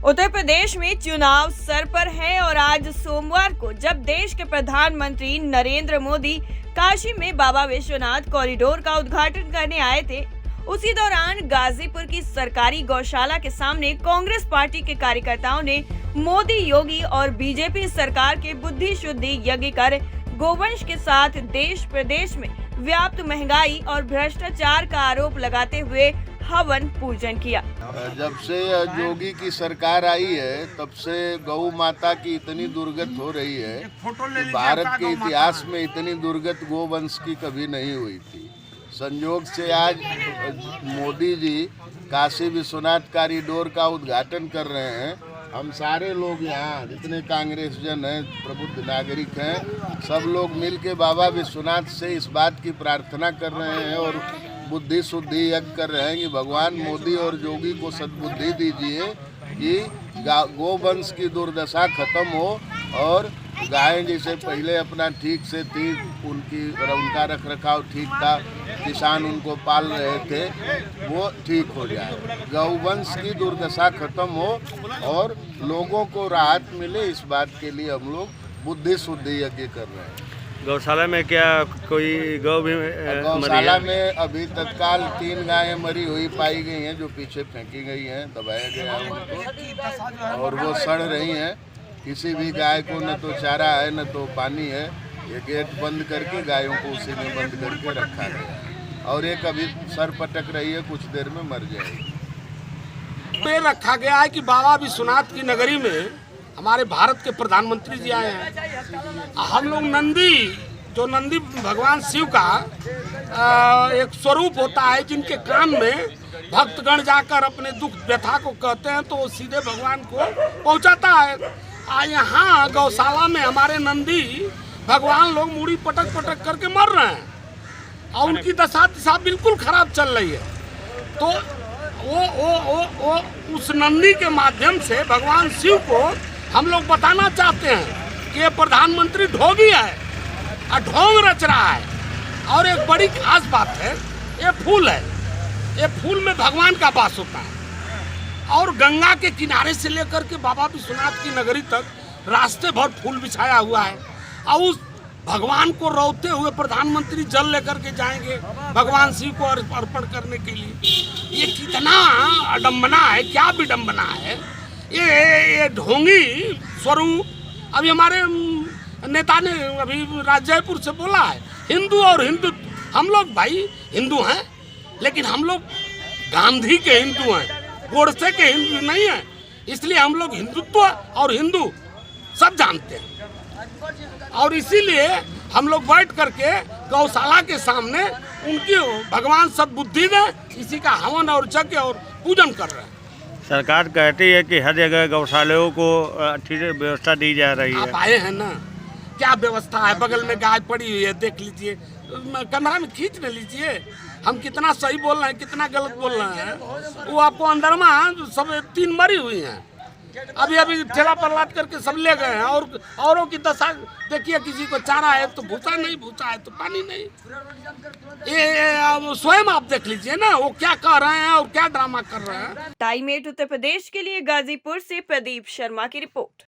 उत्तर प्रदेश में चुनाव सर पर है और आज सोमवार को जब देश के प्रधानमंत्री नरेंद्र मोदी काशी में बाबा विश्वनाथ कॉरिडोर का उद्घाटन करने आए थे, उसी दौरान गाजीपुर की सरकारी गौशाला के सामने कांग्रेस पार्टी के कार्यकर्ताओं ने मोदी, योगी और बीजेपी सरकार के बुद्धि शुद्धि यज्ञ कर गोवंश के साथ देश प्रदेश में व्याप्त महंगाई और भ्रष्टाचार का आरोप लगाते हुए हवन पूजन किया। जब से योगी की सरकार आई है तब से गौ माता की इतनी दुर्गत हो रही है कि भारत के इतिहास में इतनी दुर्गत गोवंश की कभी नहीं हुई थी। संयोग से आज मोदी जी काशी विश्वनाथ कॉरिडोर का उद्घाटन कर रहे हैं। हम सारे लोग यहाँ जितने कांग्रेस जन हैं, प्रबुद्ध नागरिक हैं, सब लोग मिल के बाबा विश्वनाथ से इस बात की प्रार्थना कर रहे हैं और बुद्धि शुद्धि यज्ञ कर रहे हैं कि भगवान मोदी और योगी को सद्बुद्धि दीजिए कि गोवंश की दुर्दशा खत्म हो और गायें जैसे पहले अपना ठीक से थी, उनका रख रखाव ठीक था, किसान उनको पाल रहे थे, वो ठीक हो जाए, गौवंश की दुर्दशा खत्म हो और लोगों को राहत मिले, इस बात के लिए हम लोग बुद्धि शुद्धि यज्ञ कर रहे हैं। गौशाला में क्या कोई गौ भी गौशाला में अभी तत्काल 3 गायें मरी हुई पाई गई हैं जो पीछे फेंकी गई हैं, दबाया गया है उनको और वो सड़ रही हैं। किसी भी गाय को न तो चारा है न तो पानी है। ये गेट बंद करके गायों को उसी में बंद करके रखा गया है और एक अभी सर पटक रही है, कुछ देर में मर जाएगी। पे रखा गया है कि बाबा विश्वनाथ की नगरी में हमारे भारत के प्रधानमंत्री जी आए हैं। हम लोग नंदी भगवान शिव का एक स्वरूप होता है, जिनके कान में भक्तगण जाकर अपने दुख व्यथा को कहते हैं तो वो सीधे भगवान को पहुंचाता है। यहाँ गौशाला में हमारे नंदी भगवान लोग मूड़ी पटक पटक करके मर रहे हैं और उनकी दशा बिल्कुल खराब चल रही है। तो वो उस नंदी के माध्यम से भगवान शिव को हम लोग बताना चाहते हैं कि ये प्रधानमंत्री ढोंगी है और ढोंग रच रहा है। और एक बड़ी खास बात है, ये फूल है, ये फूल में भगवान का वास होता है और गंगा के किनारे से लेकर के बाबा विश्वनाथ की नगरी तक रास्ते भर फूल बिछाया हुआ है और उस भगवान को रोते हुए प्रधानमंत्री जल लेकर के जाएंगे भगवान शिव को अर्पण करने के लिए। ये कितना अडम्बना है, क्या विडम्बना है। ये ढोंगी स्वरूप अभी हमारे नेता ने अभी जयपुर से बोला है, हिंदू और हिंदू, हम लोग भाई हिंदू हैं लेकिन हम लोग गांधी के हिंदू हैं, गोडसे के हिंदू नहीं हैं। इसलिए हम लोग हिंदुत्व और हिंदू सब जानते हैं और इसीलिए हम लोग बैठ करके गौशाला के सामने उनकी भगवान सद्बुद्धि दे, इसी का हवन और यज्ञ और पूजन कर रहे हैं। सरकार कहती है कि हर जगह गौशालाओं को अच्छी व्यवस्था दी जा रही है। आप आए हैं ना, क्या व्यवस्था है, बगल में गाय पड़ी हुई है, देख लीजिए, कैमरा में खींच ले लीजिए। हम कितना सही बोल रहे हैं, कितना गलत बोल रहे हैं, वो आपको अंदर में सब 3 मरी हुई हैं। अभी ठेला पर लाद करके सब ले गए हैं और औरों की दशा देखिए, किसी को चारा है तो भूसा नहीं, भूसा है तो पानी नहीं। ये स्वयं आप देख लीजिए ना, वो क्या कह रहे हैं और क्या ड्रामा कर रहे हैं। टाइम 8 उत्तर प्रदेश के लिए गाजीपुर से प्रदीप शर्मा की रिपोर्ट।